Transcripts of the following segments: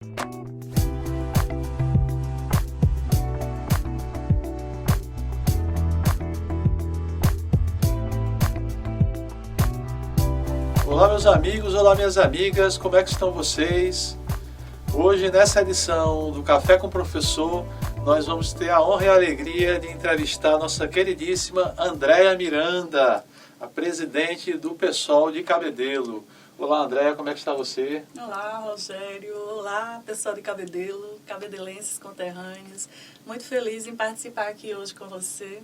Olá meus amigos, olá minhas amigas, como é que estão vocês? Hoje nessa edição do Café com o Professor, nós vamos ter a honra e a alegria de entrevistar a nossa queridíssima Andréia Miranda, a presidente do PSOL de Cabedelo. Olá Andréia, como é que está você? Olá Rogério, olá pessoal de Cabedelo, cabedelenses conterrâneos. Muito feliz em participar aqui hoje com você,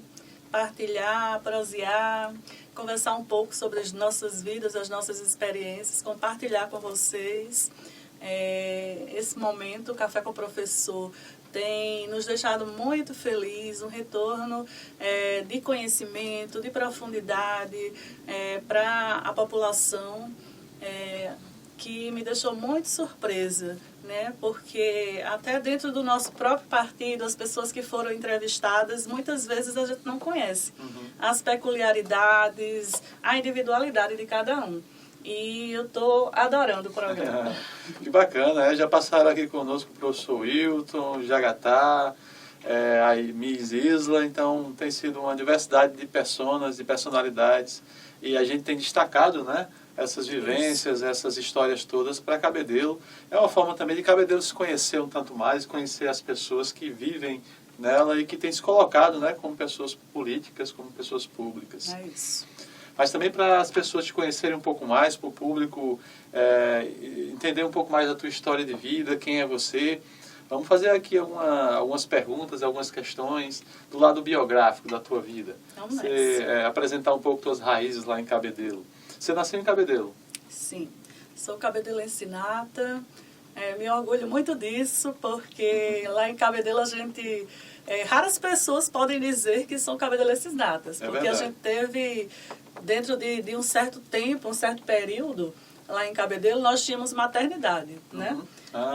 partilhar, prosear, conversar um pouco sobre as nossas vidas, as nossas experiências, compartilhar com vocês. Esse momento, o Café com o Professor, tem nos deixado muito felizes, um retorno de conhecimento, de profundidade para a população, que me deixou muito surpresa, né? Porque até dentro do nosso próprio partido, as pessoas que foram entrevistadas, muitas vezes a gente não conhece as peculiaridades, a individualidade de cada um. E eu estou adorando o programa. Que bacana, já passaram aqui conosco o professor Wilton, Jagatá, a Miss Isla, então tem sido uma diversidade de personas, de personalidades, e a gente tem destacado, né, essas vivências, essas histórias todas para Cabedelo. É uma forma também de Cabedelo se conhecer um tanto mais, conhecer as pessoas que vivem nela e que têm se colocado, né, como pessoas políticas, como pessoas públicas. É isso. Mas também para as pessoas te conhecerem um pouco mais, para o público entender um pouco mais da tua história de vida, quem é você. Vamos fazer aqui algumas perguntas, algumas questões do lado biográfico da tua vida. Vamos você apresentar um pouco tuas raízes lá em Cabedelo. Você nasceu em Cabedelo? Sim, sou cabedelense nata, me orgulho muito disso, porque lá em Cabedelo a gente... raras pessoas podem dizer que são cabedelenses natas, porque verdade. a gente teve, dentro de um certo tempo, um certo período, lá em Cabedelo, nós tínhamos maternidade, né?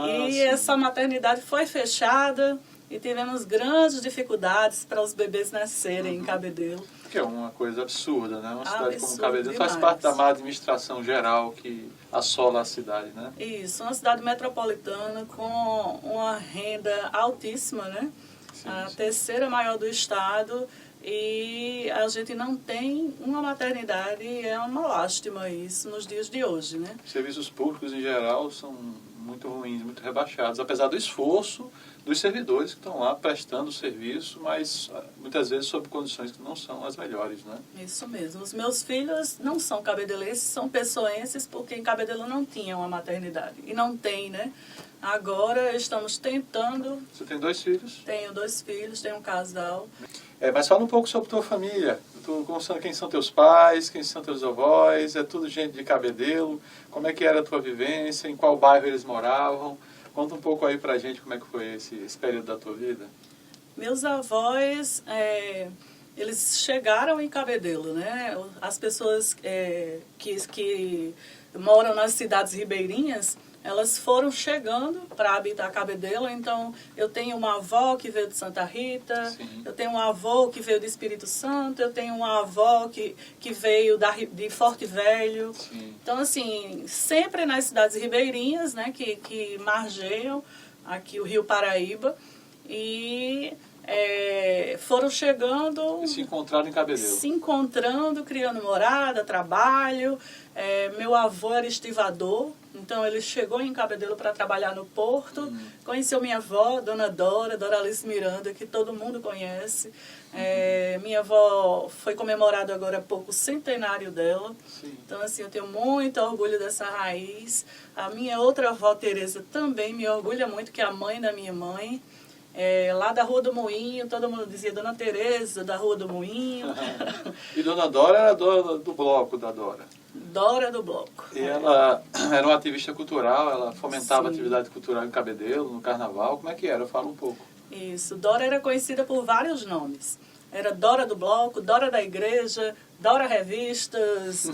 E sim. essa maternidade foi fechada e tivemos grandes dificuldades para os bebês nascerem em Cabedelo. Que é uma coisa absurda, né? Uma cidade como Absurdo Cabedelo faz demais. parte da má administração geral que assola a cidade, né? Isso, uma cidade metropolitana com uma renda altíssima, né? Sim, A sim. terceira maior do estado, e a gente não tem uma maternidade, e é uma lástima isso nos dias de hoje, né? Serviços públicos em geral são muito ruins, muito rebaixados, apesar do esforço dos servidores que estão lá prestando o serviço, mas muitas vezes sob condições que não são as melhores, né? Isso mesmo. Os meus filhos não são cabedelenses, são pessoenses, porque em Cabedelo não tinha uma maternidade. E não tem, né? Agora estamos tentando. Você tem 2 filhos? Tenho 2 filhos, tenho um casal. Mas fala um pouco sobre tua família. Quem são teus pais, quem são teus avós, é tudo gente de Cabedelo. Como é que era a tua vivência, em qual bairro eles moravam? Conta um pouco aí pra gente como é que foi esse período da tua vida. Meus avós, eles chegaram em Cabedelo, né? As pessoas que moram nas cidades ribeirinhas, elas foram chegando para habitar Cabedelo. Então, eu tenho uma avó que veio de Santa Rita, Sim. eu tenho um avô que veio do Espírito Santo, eu tenho uma avó que veio de Forte Velho. Sim. Então, assim, sempre nas cidades ribeirinhas, né, que margeiam aqui o Rio Paraíba, e foram chegando... E se encontraram em Cabedelo. Se encontrando, criando morada, trabalho. Meu avô era estivador, então ele chegou em Cabedelo para trabalhar no porto. Conheceu minha avó, Dona Dora, Doralice Miranda, que todo mundo conhece. Minha avó foi comemorado agora há pouco o centenário dela. Sim. Então, assim, eu tenho muito orgulho dessa raiz. A minha outra avó, Tereza, também me orgulha muito, que é a mãe da minha mãe. Lá da Rua do Moinho, todo mundo dizia Dona Tereza, da Rua do Moinho. E Dona Dora era dona do bloco da Dora. Dora do Bloco. E ela era uma ativista cultural, ela fomentava a Sim. atividade cultural em Cabedelo, no carnaval. Como é que era? Fala um pouco. Isso. Dora era conhecida por vários nomes. Era Dora do Bloco, Dora da Igreja, Dora Revistas.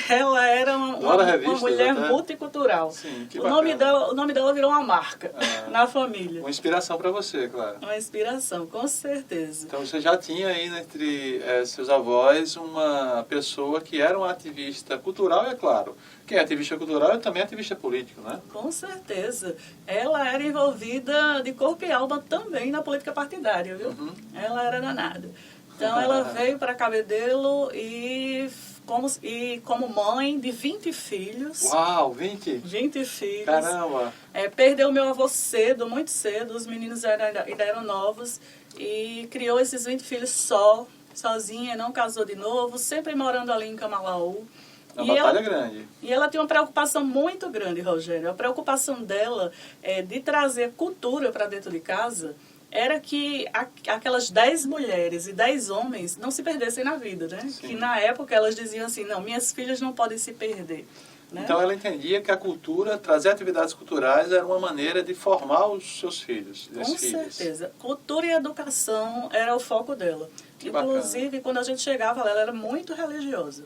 Ela era uma mulher multicultural. Sim, que o nome dela virou uma marca na família. Uma inspiração para você, claro. Uma inspiração, com certeza. Então você já tinha aí entre seus avós uma pessoa que era uma ativista cultural, e é claro, quem é ativista cultural é também ativista político, né? Com certeza. Ela era envolvida de corpo e alma também na política partidária, viu? Ela era danada. Então, ela veio para Cabedelo e como mãe de 20 filhos. Uau, 20? 20 filhos. Caramba! Perdeu meu avô cedo, muito cedo, os meninos ainda eram novos, e criou esses 20 filhos sozinha, não casou de novo, sempre morando ali em Camalaú. Uma batalha grande. E ela tinha uma preocupação muito grande, Rogério. A preocupação dela de trazer cultura para dentro de casa era que aquelas 10 mulheres e 10 homens não se perdessem na vida, né? Sim. Que na época elas diziam assim, não, minhas filhas não podem se perder. Né? Então ela entendia que a cultura, trazer atividades culturais era uma maneira de formar os seus filhos. Com certeza. Cultura e educação era o foco dela. Que Inclusive, bacana. quando a gente chegava lá, ela era muito religiosa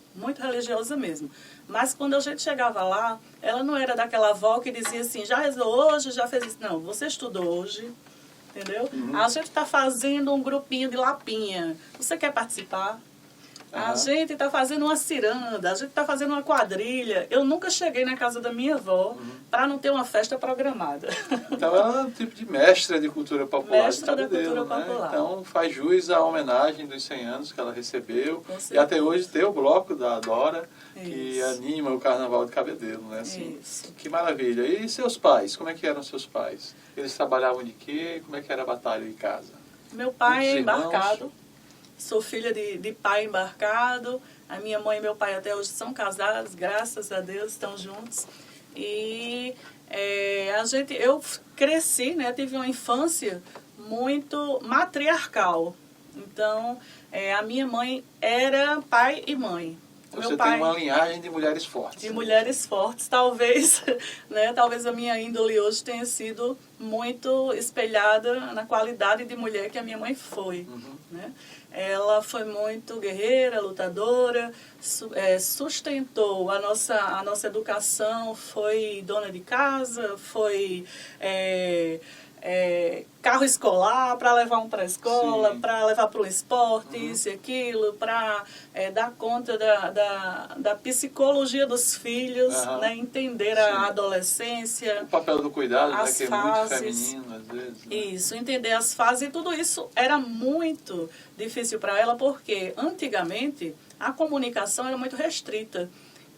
mesmo. Mas quando a gente chegava lá, ela não era daquela avó que dizia assim, já rezou hoje, já fez isso. Não, você estudou hoje, entendeu? A gente está fazendo um grupinho de lapinha. Você quer participar? A gente está fazendo uma ciranda, a gente está fazendo uma quadrilha. Eu nunca cheguei na casa da minha avó para não ter uma festa programada. Então ela era um tipo de mestra de cultura popular. Mestra da cultura popular. Então faz jus à homenagem dos 100 anos que ela recebeu. E até hoje tem o bloco da Dora, que anima o Carnaval de Cabedelo, né? Assim, Isso. Que maravilha. E seus pais? Como é que eram seus pais? Eles trabalhavam de quê? Como é que era a batalha em casa? Meu pai é Muitos irmãos? embarcado. Sou filha de pai embarcado. A minha mãe e meu pai até hoje são casados, graças a Deus, estão juntos. E eu cresci, né, tive uma infância muito matriarcal. Então, a minha mãe era pai e mãe. Você tem uma linhagem de mulheres fortes. De mulheres fortes, talvez, né? Talvez a minha índole hoje tenha sido muito espelhada na qualidade de mulher que a minha mãe foi, né? Ela foi muito guerreira, lutadora, sustentou a nossa educação, foi dona de casa, foi carro escolar para levar um para a escola, para levar para o esporte, isso e aquilo, para dar conta da psicologia dos filhos, né, entender a adolescência. O papel do cuidado, né, que fases, é muito feminino às vezes. Né? Isso, entender as fases, e tudo isso era muito difícil para ela, porque antigamente a comunicação era muito restrita.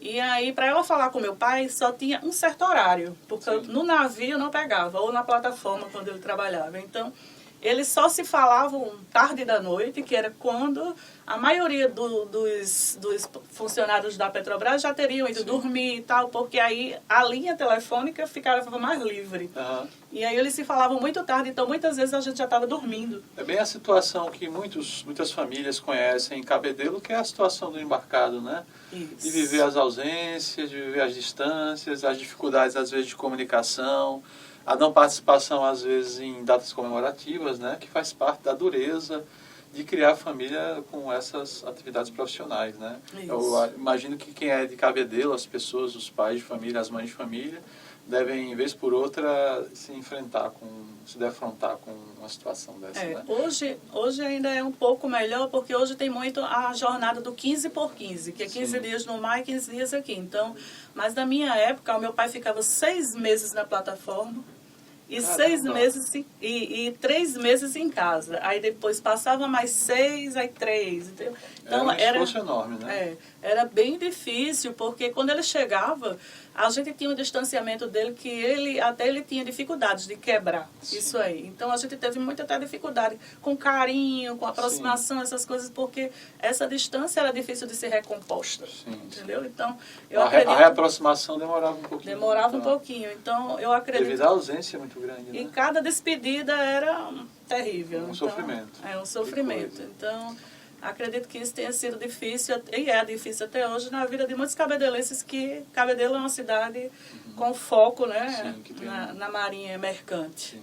E aí, para ela falar com meu pai, só tinha um certo horário, porque no navio não pegava, ou na plataforma quando ele trabalhava. Então, eles só se falavam tarde da noite, que era quando a maioria dos funcionários da Petrobras já teriam ido dormir e tal, porque aí a linha telefônica ficava mais livre. E aí eles se falavam muito tarde, então muitas vezes a gente já estava dormindo. É bem a situação que muitas famílias conhecem em Cabedelo, que é a situação do embarcado, né? Isso. De viver as ausências, de viver as distâncias, as dificuldades às vezes de comunicação, a não participação às vezes em datas comemorativas, né? Que faz parte da dureza de criar família com essas atividades profissionais, né? Isso. Eu imagino que quem é de Cabedelo, as pessoas, os pais de família, as mães de família, devem, vez por outra, se defrontar com uma situação dessa, né? Hoje ainda é um pouco melhor, porque hoje tem muito a jornada do 15 por 15, que é 15 dias no mar e 15 dias aqui. Então, mas na minha época, o meu pai ficava 6 meses na plataforma, e 6 meses e 3 meses em casa. Aí depois passava mais 6, aí 3. Entendeu? Então, era um esforço enorme, né? Era bem difícil, porque quando ele chegava, a gente tinha um distanciamento dele que ele tinha dificuldades de quebrar. Sim. Isso aí. Então a gente teve muita até dificuldade com carinho, com aproximação, essas coisas, porque essa distância era difícil de ser recomposta. Sim. Entendeu? Então, a reaproximação demorava um pouquinho. Demorava um pouquinho. Então, eu acredito. Devido à ausência muito grande, né? E cada despedida era terrível. Um sofrimento. É um sofrimento. Então, acredito que isso tenha sido difícil, e é difícil até hoje, na vida de muitos cabedelenses, que Cabedelo é uma cidade com foco, né, Sim, na marinha mercante. Sim.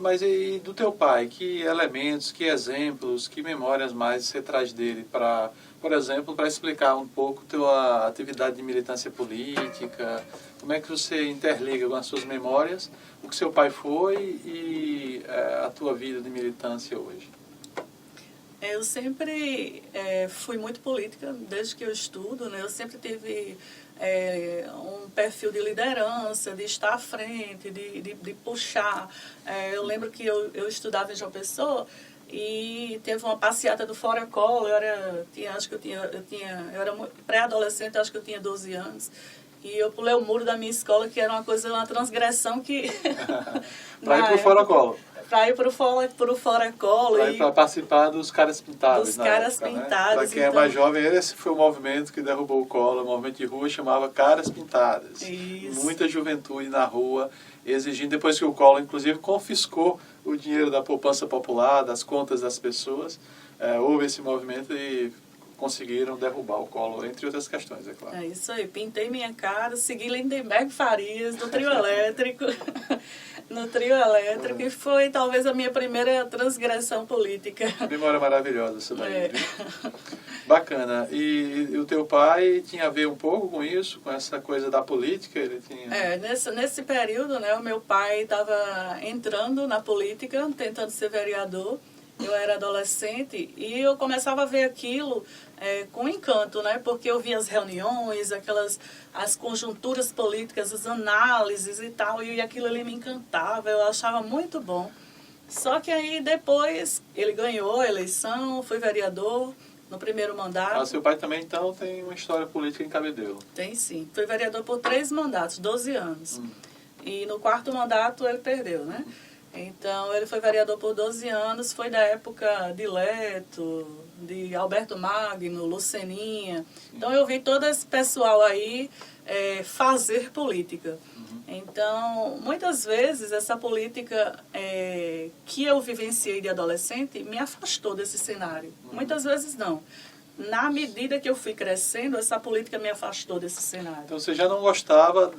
Mas e do teu pai? Que elementos, que exemplos, que memórias mais você traz dele para, por exemplo, para explicar um pouco tua atividade de militância política? Como é que você interliga com as suas memórias o que seu pai foi e a tua vida de militância hoje? Eu sempre fui muito política, desde que eu estudo, né? Eu sempre tive um perfil de liderança, de estar à frente, de puxar. Eu lembro que eu estudava em João Pessoa e teve uma passeata do Fora Colo. Eu era pré-adolescente, acho que eu tinha 12 anos. E eu pulei o muro da minha escola, que era uma transgressão que... Para ir para o Fora Colo. Para ir para o Fora Colo. Para participar dos Caras Pintados. Dos Caras época, Pintados. Né? Para quem é mais jovem, esse foi o movimento que derrubou o Collor, o movimento de rua chamava Caras Pintadas. Isso. Muita juventude na rua, exigindo, depois que o Collor, inclusive, confiscou o dinheiro da poupança popular, das contas das pessoas, houve esse movimento e conseguiram derrubar o Collor, entre outras questões, é claro. É isso aí, pintei minha cara, segui Lindenberg Farias, no trio elétrico, e foi talvez a minha primeira transgressão política. Memória maravilhosa essa daí, viu? Bacana. E o teu pai tinha a ver um pouco com isso, com essa coisa da política? Ele tinha... Nesse período, né, o meu pai estava entrando na política, tentando ser vereador. Eu era adolescente e eu começava a ver aquilo com encanto, né? Porque eu via as reuniões, as conjunturas políticas, as análises e tal, e aquilo ali me encantava, eu achava muito bom. Só que aí depois ele ganhou a eleição, foi vereador no primeiro mandato. Seu pai também, então, tem uma história política em Cabedelo. Tem sim. Foi vereador por 3 mandatos, 12 anos. E no 4º mandato ele perdeu, né? Então, ele foi vereador por 12 anos, foi da época de Leto, de Alberto Magno, Luceninha. Então, eu vi todo esse pessoal aí fazer política. Então, muitas vezes, essa política que eu vivenciei de adolescente me afastou desse cenário. Muitas vezes, não. Na medida que eu fui crescendo, essa política me afastou desse cenário. Então você já não gostava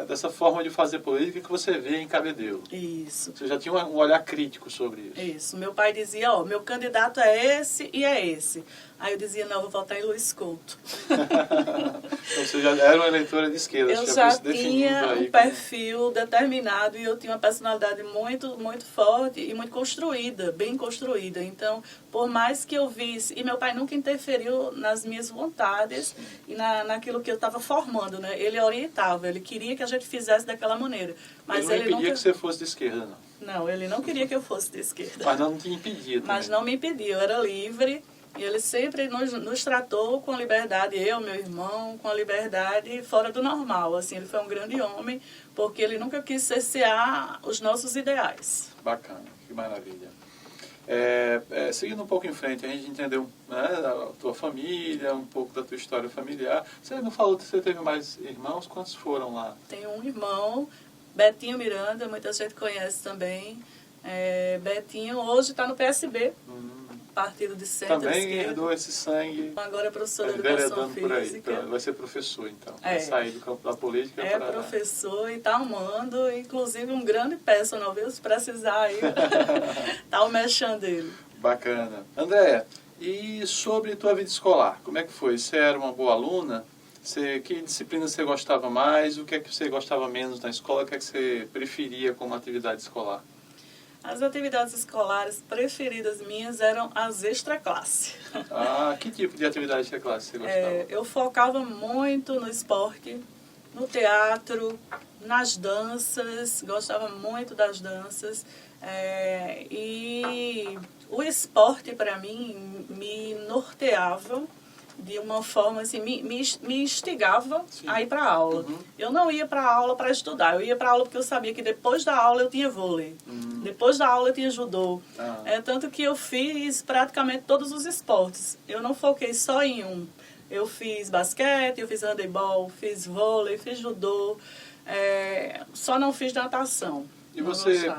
dessa forma de fazer política que você vê em Cabedelo. Isso. Você já tinha um olhar crítico sobre isso. Isso. Meu pai dizia, meu candidato é esse e é esse. Aí eu dizia, não, eu vou votar em Luiz Couto. Então você já era uma eleitora de esquerda. Eu já tinha um perfil determinado e eu tinha uma personalidade muito, muito forte e muito construída, bem construída. Então, por mais que eu visse... E meu pai nunca interferiu nas minhas vontades e naquilo que eu estava formando, né? Ele orientava, ele queria que a gente fizesse daquela maneira. Mas ele não impedia que você fosse de esquerda, não? Não, ele não queria que eu fosse de esquerda. Mas não te impedia também. Mas não me impediu, eu era livre. E ele sempre nos tratou com liberdade, eu, meu irmão, com a liberdade fora do normal. Assim, ele foi um grande homem, porque ele nunca quis cercear os nossos ideais. Bacana, que maravilha. Seguindo um pouco em frente, a gente entendeu, né, a tua família, um pouco da tua história familiar. Você não falou que você teve mais irmãos? Quantos foram lá? Tenho um irmão, Betinho Miranda, muita gente conhece também. Betinho hoje está no PSB. Partido de centro-esquerda. Também herdou esse sangue. Agora é professor de educação física. Por aí. Vai ser professor, então. Vai sair do campo da política para... professor e está amando, inclusive um grande personal, viu? Se precisar aí, tá o mexendo dele. Bacana. Andréia, e sobre tua vida escolar, como é que foi? Você era uma boa aluna? Que disciplina você gostava mais? O que é que você gostava menos na escola? O que é que você preferia como atividade escolar? As atividades escolares preferidas minhas eram as extraclasse. Que tipo de atividade extraclasse você gostava? Eu focava muito no esporte, no teatro, nas danças, gostava muito das danças. E o esporte, para mim, me norteava de uma forma assim, me instigava a ir para a aula. Eu não ia para a aula para estudar, eu ia para a aula porque eu sabia que depois da aula eu tinha vôlei, depois da aula eu tinha judô. Tanto que eu fiz praticamente todos os esportes. Eu não foquei só em um. Eu fiz basquete, eu fiz handebol, fiz vôlei, fiz judô, só não fiz natação. E você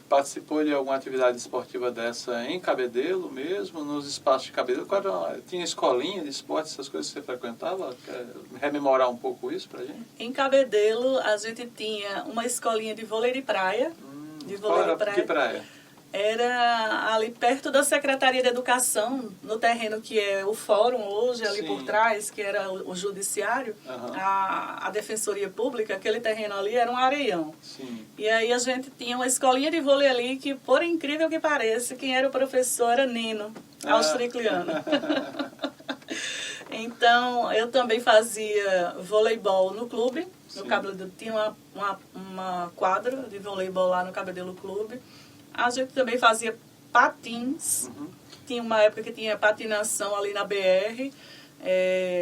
participou de alguma atividade esportiva dessa em Cabedelo mesmo, nos espaços de Cabedelo? Tinha escolinha de esporte, essas coisas que você frequentava? Quer rememorar um pouco isso pra gente? Em Cabedelo, a gente tinha uma escolinha de vôlei de praia, de vôlei de praia. Que praia? Era ali perto da Secretaria de Educação, no terreno que é o fórum hoje, ali por trás, que era o judiciário, a Defensoria Pública, aquele terreno ali era um areião. Sim. E aí a gente tinha uma escolinha de vôlei ali que, por incrível que pareça, quem era o professor era Nino, australiano. Então, eu também fazia voleibol no clube, no Cabedelo, tinha uma quadra de voleibol lá no Cabedelo Clube. A gente também fazia patins. Tinha uma época que tinha patinação ali na BR.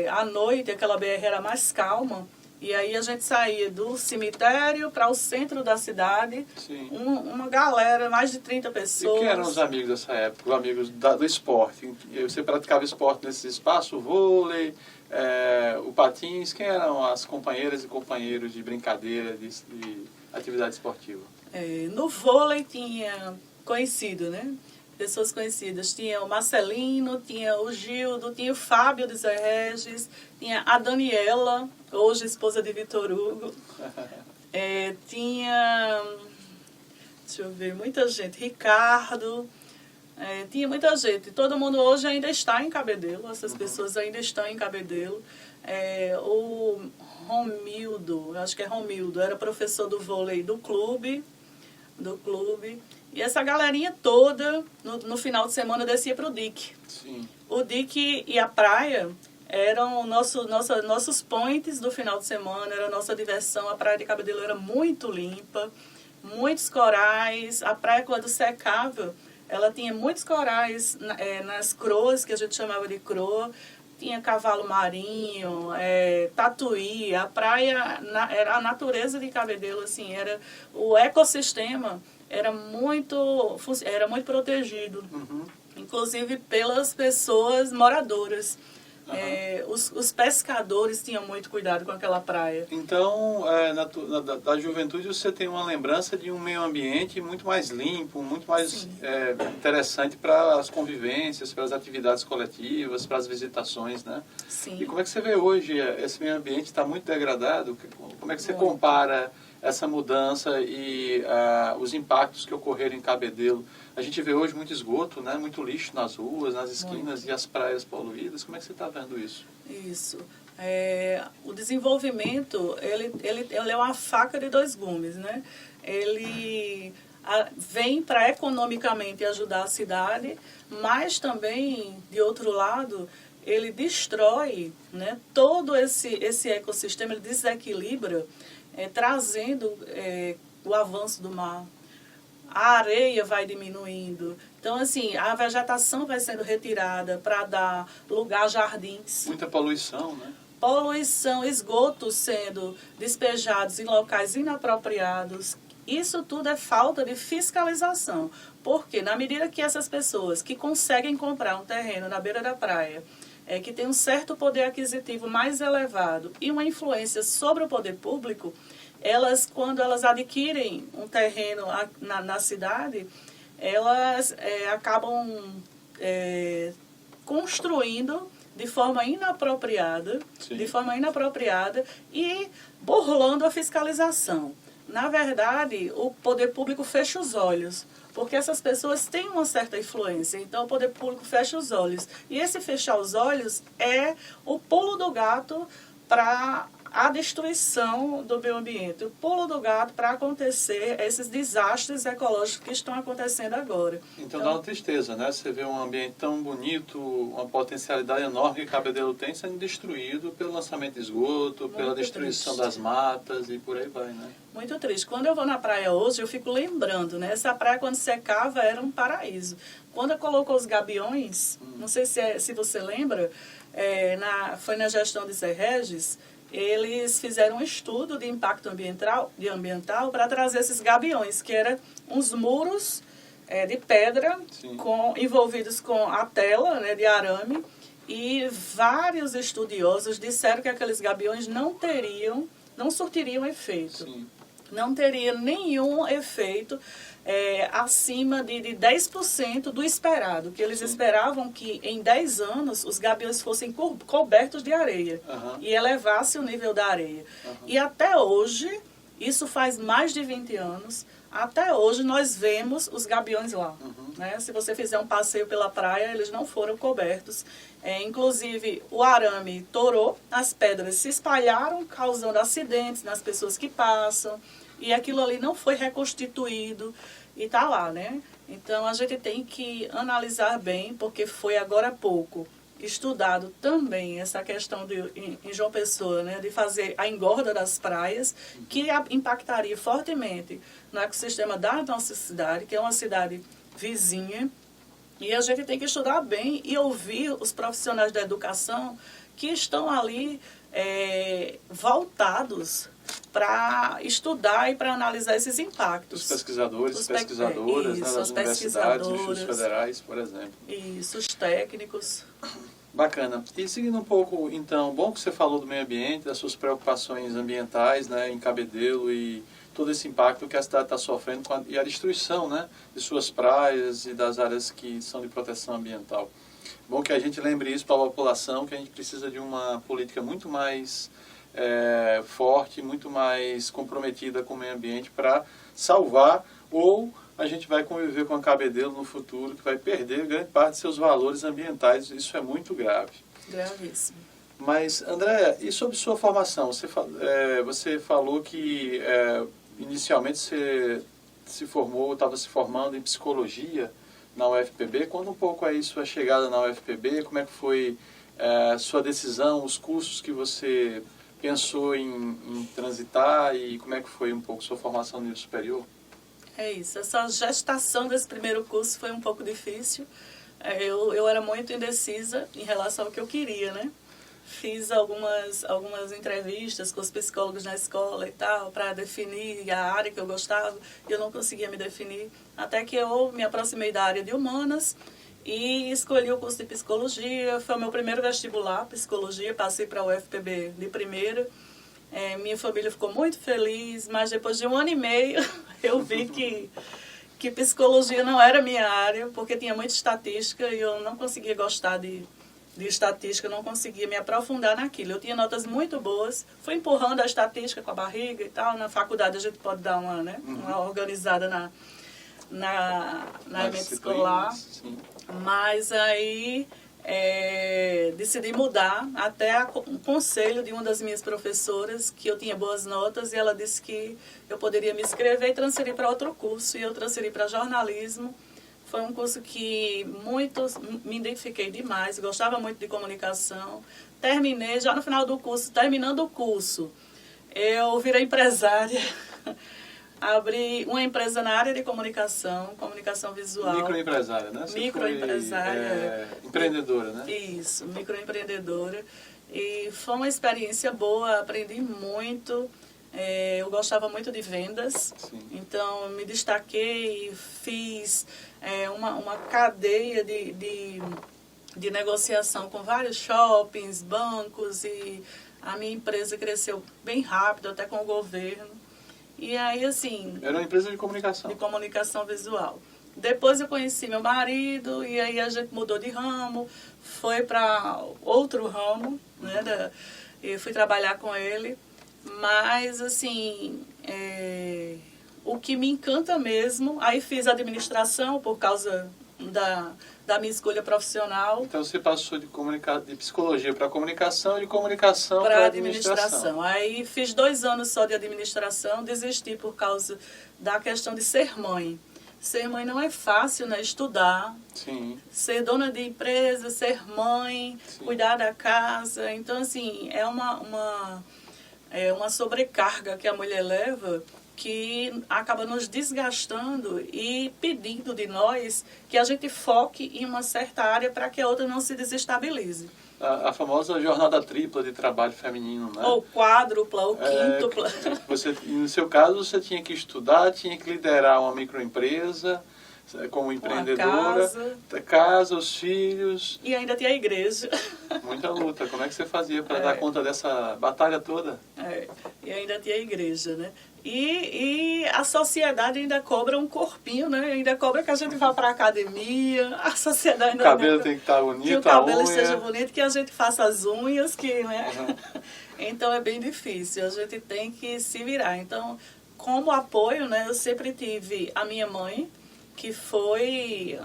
À noite, aquela BR era mais calma. E aí a gente saía do cemitério para o centro da cidade. Uma galera, mais de 30 pessoas. E quem eram os amigos dessa época? Os amigos do esporte? Você praticava esporte nesse espaço? O vôlei, o patins? Quem eram as companheiras e companheiros de brincadeira, de atividade esportiva? No vôlei tinha conhecido, né? Pessoas conhecidas. Tinha o Marcelino, tinha o Gildo, tinha o Fábio de Zé Regis, tinha a Daniela, hoje esposa de Vitor Hugo. Tinha, deixa eu ver, muita gente. Ricardo, tinha muita gente. Todo mundo hoje ainda está em Cabedelo, essas pessoas ainda estão em Cabedelo. O Romildo, acho que é Romildo, era professor do vôlei do clube. E essa galerinha toda, no final de semana, descia para o dique. Sim. O dique e a praia eram nossos points do final de semana, era a nossa diversão. A praia de Cabedelo era muito limpa, muitos corais. A praia, quando secava, ela tinha muitos corais nas croas, que a gente chamava de croa. Tinha cavalo marinho, tatuí. A praia era a natureza de Cabedelo, assim, era o ecossistema era muito protegido, inclusive pelas pessoas moradoras. Os pescadores tinham muito cuidado com aquela praia. Então, da juventude você tem uma lembrança de um meio ambiente muito mais limpo, muito mais interessante para as convivências, para as atividades coletivas, para as visitações, né? Sim. E como é que você vê hoje esse meio ambiente está muito degradado? Como é que você compara essa mudança e os impactos que ocorreram em Cabedelo? A gente vê hoje muito esgoto, né? Muito lixo nas ruas, nas esquinas e as praias poluídas. Como é que você está vendo isso? Isso. O desenvolvimento, ele é uma faca de dois gumes, né? Ele vem para economicamente ajudar a cidade, mas também, de outro lado, ele destrói, né, todo esse ecossistema, ele desequilibra, trazendo o avanço do mar. A areia vai diminuindo. Então, assim, a vegetação vai sendo retirada para dar lugar a jardins. Muita poluição, né? Poluição, esgotos sendo despejados em locais inapropriados. Isso tudo é falta de fiscalização. Porque, na medida que essas pessoas que conseguem comprar um terreno na beira da praia, que tem um certo poder aquisitivo mais elevado e uma influência sobre o poder público, quando elas adquirem um terreno na cidade, elas acabam construindo de forma inapropriada, e burlando a fiscalização. Na verdade, o poder público fecha os olhos, porque essas pessoas têm uma certa influência, então o poder público fecha os olhos. E esse fechar os olhos é o pulo do gato para a destruição do meio ambiente, o pulo do gato para acontecer esses desastres ecológicos que estão acontecendo agora. Então dá uma tristeza, né? Você vê um ambiente tão bonito, uma potencialidade enorme que Cabedelo tem sendo destruído pelo lançamento de esgoto, pela destruição das matas e por aí vai, né? Muito triste. Quando eu vou na praia hoje, eu fico lembrando, né? Essa praia, quando secava, era um paraíso. Quando eu colocou os gabiões, não sei se você lembra, foi na gestão de Zé Regis, eles fizeram um estudo de impacto ambiental para trazer esses gabiões, que eram uns muros de pedra envolvidos com a tela, né, de arame, e vários estudiosos disseram que aqueles gabiões não surtiriam efeito. Sim. Não teria nenhum efeito acima de 10% do esperado, que eles esperavam que em 10 anos os gabiões fossem cobertos de areia e elevasse o nível da areia. E até hoje, isso faz mais de 20 anos, até hoje nós vemos os gabiões lá. Né? Se você fizer um passeio pela praia, eles não foram cobertos. Inclusive, o arame torou, as pedras se espalharam, causando acidentes nas pessoas que passam, e aquilo ali não foi reconstituído e está lá, né? Então, a gente tem que analisar bem, porque foi agora há pouco estudado também essa questão em João Pessoa, né, de fazer a engorda das praias, que impactaria fortemente no ecossistema da nossa cidade, que é uma cidade vizinha, e a gente tem que estudar bem e ouvir os profissionais da educação que estão ali voltados para estudar e para analisar esses impactos. Os pesquisadores, pesquisadoras, né, das universidades, institutos federais, por exemplo. Isso, os técnicos. Bacana. E seguindo um pouco, então, bom que você falou do meio ambiente, das suas preocupações ambientais, né, em Cabedelo e todo esse impacto que a cidade está sofrendo e a destruição, né, de suas praias e das áreas que são de proteção ambiental. Bom que a gente lembre isso para a população, que a gente precisa de uma política muito mais forte, muito mais comprometida com o meio ambiente para salvar, ou a gente vai conviver com a Cabedelo no futuro, que vai perder grande parte de seus valores ambientais. Isso é muito grave. Gravíssimo. Mas, Andréa, e sobre sua formação? Você falou que inicialmente você estava se formando em psicologia na UFPB. Conta um pouco aí sua chegada na UFPB, como é que foi sua decisão, os cursos que você pensou em transitar e como é que foi um pouco sua formação no nível superior? É isso, essa gestação desse primeiro curso foi um pouco difícil. Eu era muito indecisa em relação ao que eu queria, né? Fiz algumas entrevistas com os psicólogos na escola e tal, para definir a área que eu gostava, e eu não conseguia me definir, até que eu me aproximei da área de humanas e escolhi o curso de psicologia. Foi o meu primeiro vestibular, psicologia, passei para a UFPB de primeira. Minha família ficou muito feliz, mas depois de 1 ano e meio eu vi que psicologia não era minha área, porque tinha muita estatística e eu não conseguia gostar de estatística, não conseguia me aprofundar naquilo. Eu tinha notas muito boas, fui empurrando a estatística com a barriga e tal. Na faculdade a gente pode dar uma organizada na mente escolar. Sim. Mas aí decidi mudar até um conselho de uma das minhas professoras, que eu tinha boas notas, e ela disse que eu poderia me inscrever e transferir para outro curso, e eu transferi para jornalismo. Foi um curso que me identifiquei demais, gostava muito de comunicação. Terminei, já no final do curso, terminando o curso, eu virei empresária. Abri uma empresa na área de comunicação visual. Microempresária, né? Microempresária. Empreendedora, né? Isso, microempreendedora. E foi uma experiência boa, aprendi muito. Eu gostava muito de vendas. Sim. Então me destaquei, fiz uma cadeia de negociação com vários shoppings, bancos, e a minha empresa cresceu bem rápido, até com o governo. E aí, assim... Era uma empresa de comunicação. De comunicação visual. Depois eu conheci meu marido, e aí a gente mudou de ramo, foi para outro ramo, né? Eu fui trabalhar com ele. Mas, assim, o que me encanta mesmo... Aí fiz administração por causa da minha escolha profissional. Então você passou de psicologia para comunicação e de comunicação para administração. Aí fiz 2 anos só de administração, desisti por causa da questão de ser mãe. Ser mãe não é fácil, né? Estudar, sim, ser dona de empresa, ser mãe, sim, cuidar da casa. Então, assim, é uma sobrecarga que a mulher leva, que acaba nos desgastando e pedindo de nós que a gente foque em uma certa área para que a outra não se desestabilize. A famosa jornada tripla de trabalho feminino, né? Ou quádrupla, ou quíntupla. No seu caso, você tinha que estudar, tinha que liderar uma microempresa como empreendedora, casa, os filhos. E ainda tinha a igreja. Muita luta. Como é que você fazia para dar conta dessa batalha toda? E ainda tinha a igreja, né? E a sociedade ainda cobra um corpinho, né? Ainda cobra que a gente vá para a academia. A sociedade ainda... O cabelo tem que estar bonito, que o cabelo esteja bonito, que a gente faça as unhas, que, né? Então é bem difícil. A gente tem que se virar. Então, como apoio, né, eu sempre tive a minha mãe, que foi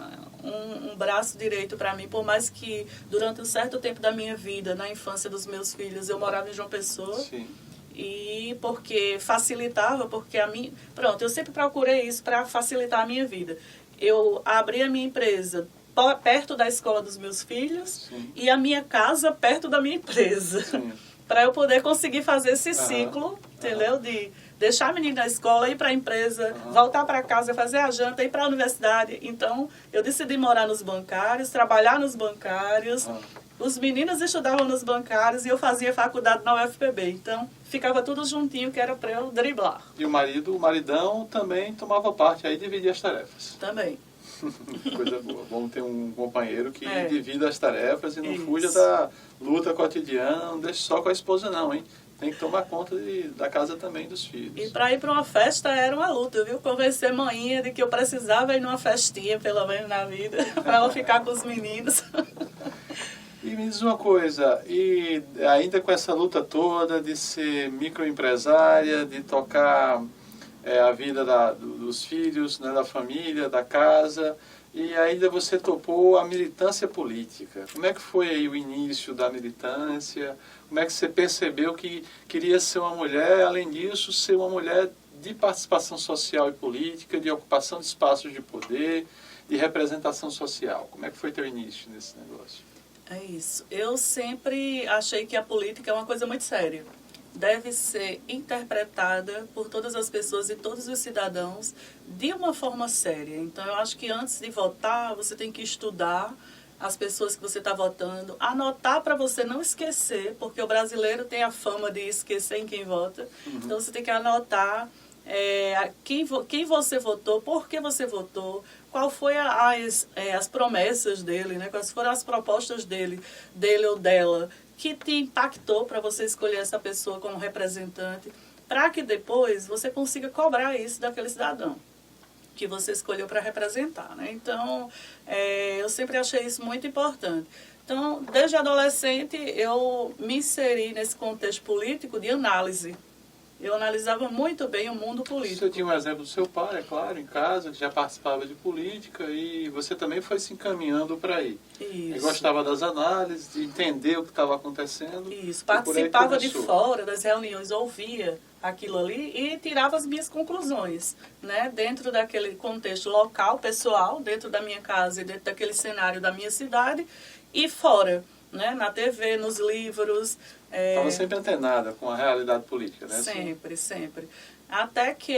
um braço direito para mim, por mais que durante um certo tempo da minha vida, na infância dos meus filhos, eu morava em João Pessoa. Sim. E porque facilitava, porque a mim, pronto, eu sempre procurei isso para facilitar a minha vida. Eu abri a minha empresa perto da escola dos meus filhos. Sim. E a minha casa perto da minha empresa, para eu poder conseguir fazer esse ciclo, entendeu? De deixar a menina na escola, ir para a empresa, voltar para casa, fazer a janta, ir para a universidade. Então, eu decidi morar nos bancários, trabalhar nos bancários. Os meninos estudavam nos bancários e eu fazia faculdade na UFPB. Então, ficava tudo juntinho, que era para eu driblar. E o maridão também tomava parte aí, dividia as tarefas. Também. Coisa boa. Vamos ter um companheiro que divida as tarefas e não fuja da luta cotidiana, não deixe só com a esposa não, hein? Tem que tomar conta da casa também, dos filhos. E para ir para uma festa era uma luta, viu? Convencer a manhinha de que eu precisava ir numa festinha, pelo menos na vida, para ela ficar com os meninos. E me diz uma coisa, e ainda com essa luta toda de ser microempresária, de tocar a vida dos filhos, né, da família, da casa, e ainda você topou a militância política. Como é que foi aí o início da militância? Como é que você percebeu que queria ser uma mulher, além disso, ser uma mulher de participação social e política, de ocupação de espaços de poder, de representação social? Como é que foi teu início nesse negócio? É isso. Eu sempre achei que a política é uma coisa muito séria. Deve ser interpretada por todas as pessoas e todos os cidadãos de uma forma séria. Então, eu acho que antes de votar, você tem que estudar as pessoas que você está votando, anotar para você não esquecer, porque o brasileiro tem a fama de esquecer em quem vota. Então, você tem que anotar quem você votou, por que você votou, qual foi as promessas dele, né? Quais foram as propostas dele ou dela, que te impactou para você escolher essa pessoa como representante, para que depois você consiga cobrar isso daquele cidadão que você escolheu para representar, né? Então, eu sempre achei isso muito importante. Então, desde adolescente, eu me inseri nesse contexto político de análise. Eu analisava muito bem o mundo político. Você tinha um exemplo do seu pai, é claro, em casa, que já participava de política, e você também foi se encaminhando para aí. Isso. E gostava das análises, de entender o que estava acontecendo. Isso, participava de fora das reuniões, ouvia aquilo ali e tirava as minhas conclusões, né? Dentro daquele contexto local, pessoal, dentro da minha casa e dentro daquele cenário da minha cidade e fora, né? Na TV, nos livros. Estava sempre antenada com a realidade política, né? Sempre, sempre. Até que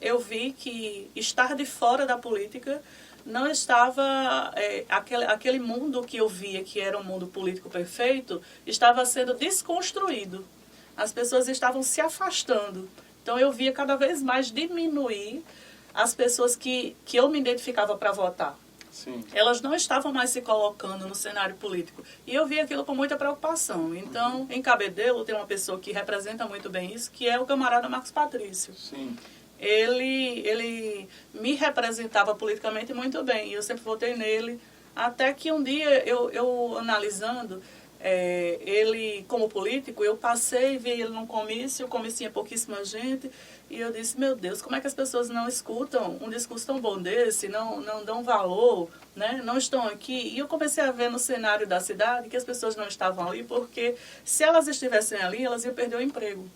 eu vi que estar de fora da política não estava... aquele mundo que eu via, que era um mundo político perfeito, estava sendo desconstruído. As pessoas estavam se afastando. Então eu via cada vez mais diminuir as pessoas que eu me identificava para votar. Sim. Elas não estavam mais se colocando no cenário político. E eu vi aquilo com muita preocupação. Então, em Cabedelo tem uma pessoa que representa muito bem isso, que é o camarada Marcos Patrício. Sim. Ele me representava politicamente muito bem. E eu sempre votei nele. Até que um dia, eu analisando ele como político, eu passei e vi ele num comício, o comício tinha pouquíssima gente, e eu disse, meu Deus, como é que as pessoas não escutam um discurso tão bom desse, não dão valor, né? Não estão aqui? E eu comecei a ver no cenário da cidade que as pessoas não estavam ali, porque se elas estivessem ali, elas iam perder o emprego,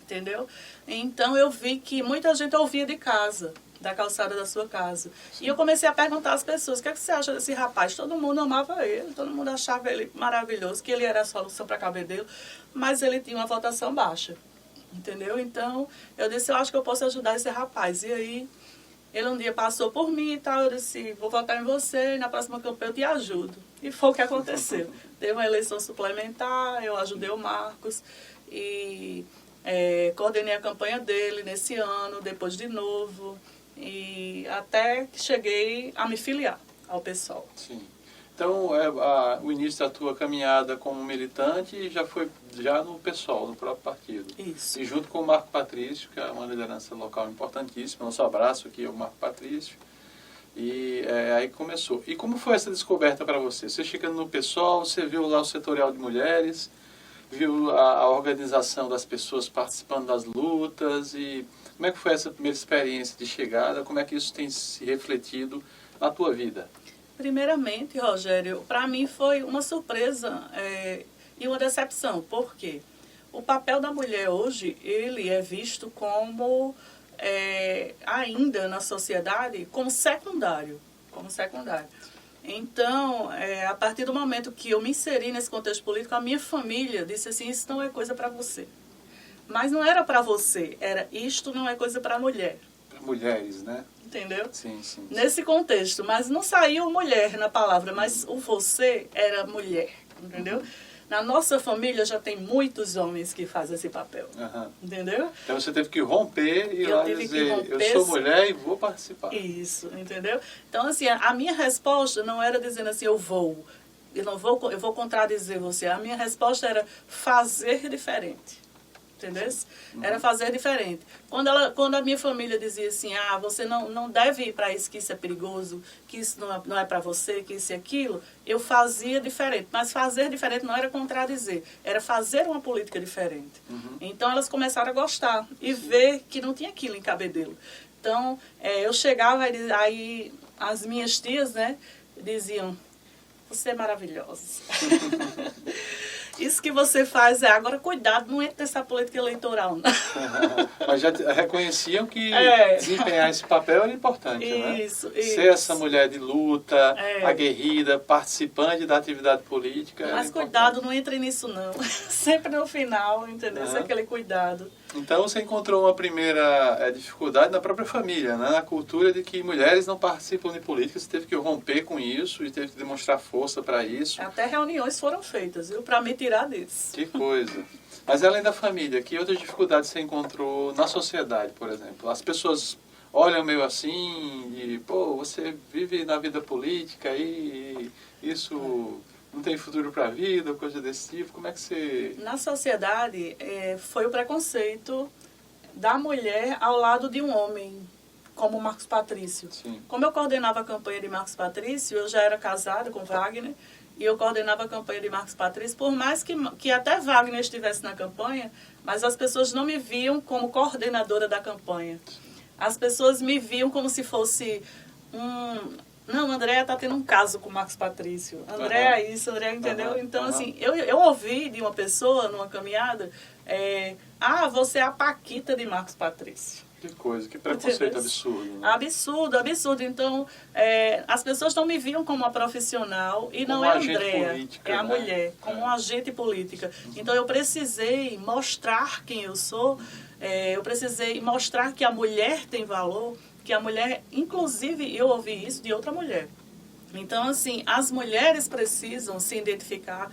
entendeu? Então eu vi que muita gente ouvia de casa, da calçada da sua casa. E eu comecei a perguntar às pessoas, o que é que você acha desse rapaz? Todo mundo amava ele, todo mundo achava ele maravilhoso, que ele era a solução para Cabedelo, mas ele tinha uma votação baixa, entendeu? Então, eu disse, eu acho que eu posso ajudar esse rapaz. E aí, ele um dia passou por mim e tal, eu disse, vou votar em você e na próxima campanha eu te ajudo. E foi o que aconteceu. Teve uma eleição suplementar, eu ajudei o Marcos e coordenei a campanha dele nesse ano, depois de novo, e até que cheguei a me filiar ao PSOL. Sim. Então, o início da tua caminhada como militante já foi no PSOL, no próprio partido. Isso. E junto com o Marco Patrício, que é uma liderança local importantíssima, nosso abraço aqui ao Marco Patrício. E aí começou. E como foi essa descoberta para você? Você chegando no PSOL, você viu lá o setorial de mulheres, viu a organização das pessoas participando das lutas e Como é que foi essa primeira experiência de chegada? Como é que isso tem se refletido na tua vida? Primeiramente, Rogério, para mim foi uma surpresa e uma decepção. Por quê? O papel da mulher hoje, ele é visto como, ainda na sociedade, como secundário. Então, a partir do momento que eu me inseri nesse contexto político, a minha família disse assim, isso não é coisa para você. Mas não era para você, era isto não é coisa para mulher. Para mulheres, né? Entendeu? Sim, sim. Nesse contexto, mas não saiu mulher na palavra, mas o você era mulher, entendeu? Na nossa família já tem muitos homens que fazem esse papel, entendeu? Então você teve que romper e lá dizer, eu sou mulher e vou participar. Isso, entendeu? Então, assim, a minha resposta não era dizendo assim, eu vou contradizer você. A minha resposta era fazer diferente. Entendeu? Era fazer diferente. Quando a minha família dizia assim, você não deve ir para isso, que isso é perigoso, que isso não é para você, que isso e aquilo, eu fazia diferente. Mas fazer diferente não era contradizer, era fazer uma política diferente. Então elas começaram a gostar e ver que não tinha aquilo em Cabedelo. Então eu chegava e aí as minhas tias, né, diziam, você é maravilhosa. Isso que você faz agora, cuidado, não entra nessa política eleitoral, não. Mas já reconheciam que desempenhar esse papel era importante, isso, né? Ser essa mulher de luta, aguerrida, participante da atividade política. Mas cuidado, não entre nisso, não. Sempre no final, entendeu? Aquele cuidado. Então você encontrou uma primeira dificuldade na própria família, né? Na cultura de que mulheres não participam de política, você teve que romper com isso e teve que demonstrar força para isso. Até reuniões foram feitas, viu? Para me tirar disso. Que coisa. Mas além da família, que outras dificuldades você encontrou na sociedade, por exemplo? As pessoas olham meio assim e, você vive na vida política e isso não tem futuro para a vida, coisa desse tipo. Como é que você... Na sociedade, foi o preconceito da mulher ao lado de um homem, como Marcos Patrício. Sim. Como eu coordenava a campanha de Marcos Patrício, eu já era casada com Wagner, e eu coordenava a campanha de Marcos Patrício, por mais que até Wagner estivesse na campanha, mas as pessoas não me viam como coordenadora da campanha. As pessoas me viam como se fosse não, Andréa está tendo um caso com o Marcos Patrício. Andréa isso, Andréa, entendeu? Então, assim, eu ouvi de uma pessoa numa caminhada, você é a Paquita de Marcos Patrício. Que coisa, que preconceito absurdo. Né? Absurdo. Então, as pessoas não me viam como uma profissional e como não é a Andréa, política, é a mulher, como um agente política. Então, eu precisei mostrar quem eu sou, eu precisei mostrar que a mulher tem valor, que a mulher, inclusive, eu ouvi isso de outra mulher. Então, assim, as mulheres precisam se identificar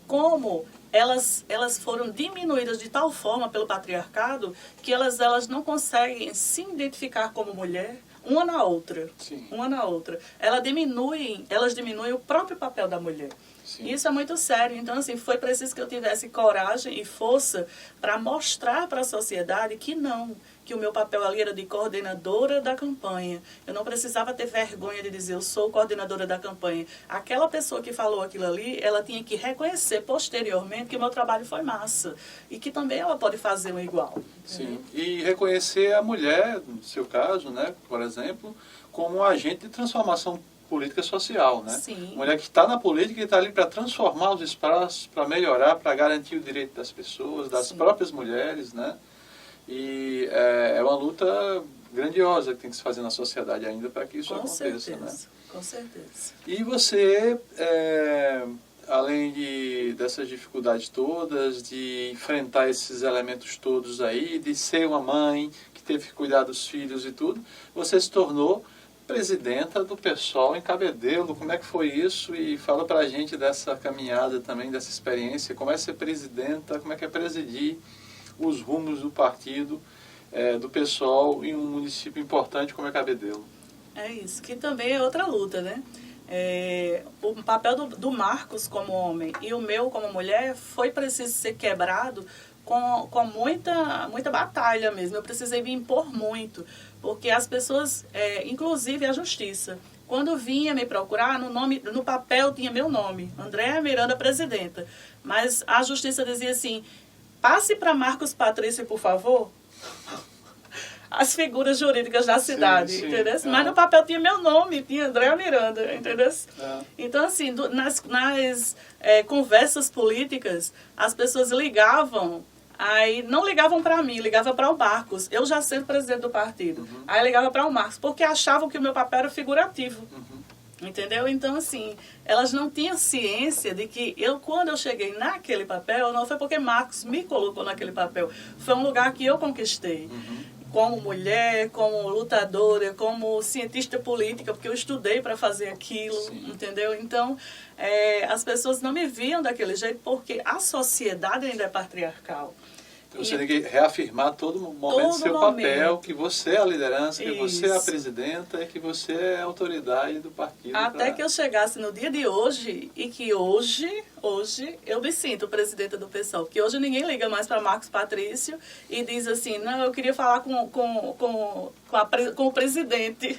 como elas foram diminuídas de tal forma pelo patriarcado que elas não conseguem se identificar como mulher uma na outra. Sim. Uma na outra. Elas diminuem o próprio papel da mulher. Sim. Isso é muito sério. Então, assim, foi preciso que eu tivesse coragem e força para mostrar para a sociedade que o meu papel ali era de coordenadora da campanha. Eu não precisava ter vergonha de dizer, eu sou coordenadora da campanha. Aquela pessoa que falou aquilo ali, ela tinha que reconhecer posteriormente que o meu trabalho foi massa. E que também ela pode fazer um igual. Sim, e reconhecer a mulher, no seu caso, né, por exemplo, como um agente de transformação política social, né? Sim. Mulher que está na política e está ali para transformar os espaços, para melhorar, para garantir o direito das pessoas, das Sim. próprias mulheres, né? E é uma luta grandiosa que tem que se fazer na sociedade ainda para que isso aconteça, né? Com certeza. E você, além dessas dificuldades todas, de enfrentar esses elementos todos aí, de ser uma mãe que teve que cuidar dos filhos e tudo, você se tornou presidenta do PSOL em Cabedelo. Como é que foi isso? E fala pra gente dessa caminhada também, dessa experiência. Como é ser presidenta, como é que é presidir os rumos do partido, do PSOL em um município importante como é Cabedelo? É isso, que também é outra luta, né? O papel do Marcos como homem e o meu como mulher foi preciso ser quebrado com muita batalha mesmo. Eu precisei me impor muito, porque as pessoas, inclusive a justiça, quando vinha me procurar, no papel tinha meu nome, Andréa Miranda, presidenta. Mas a justiça dizia assim, passe para Marcos Patrício, por favor. as figuras jurídicas da cidade, sim, entendeu? Mas no papel tinha meu nome, tinha Andréa Miranda, entendeu? É. Então, assim, nas conversas políticas, as pessoas ligavam. Aí não ligavam para mim, ligavam para o Marcos. Eu já sendo presidente do partido. Aí ligava para o Marcos, porque achavam que o meu papel era figurativo. Entendeu? Então, assim, elas não tinham ciência de que quando eu cheguei naquele papel, não foi porque Marcos me colocou naquele papel. Foi um lugar que eu conquistei. Como mulher, como lutadora, como cientista política, porque eu estudei para fazer aquilo, entendeu? Então, as pessoas não me viam daquele jeito porque a sociedade ainda é patriarcal. Então, você tem que reafirmar todo momento seu papel, que você é a liderança, que você é a presidenta e que você é a autoridade do partido. Até que eu chegasse no dia de hoje e que hoje eu me sinto presidenta do PSOL. Porque hoje ninguém liga mais para Marcos Patrício e diz assim, não, eu queria falar com o presidente.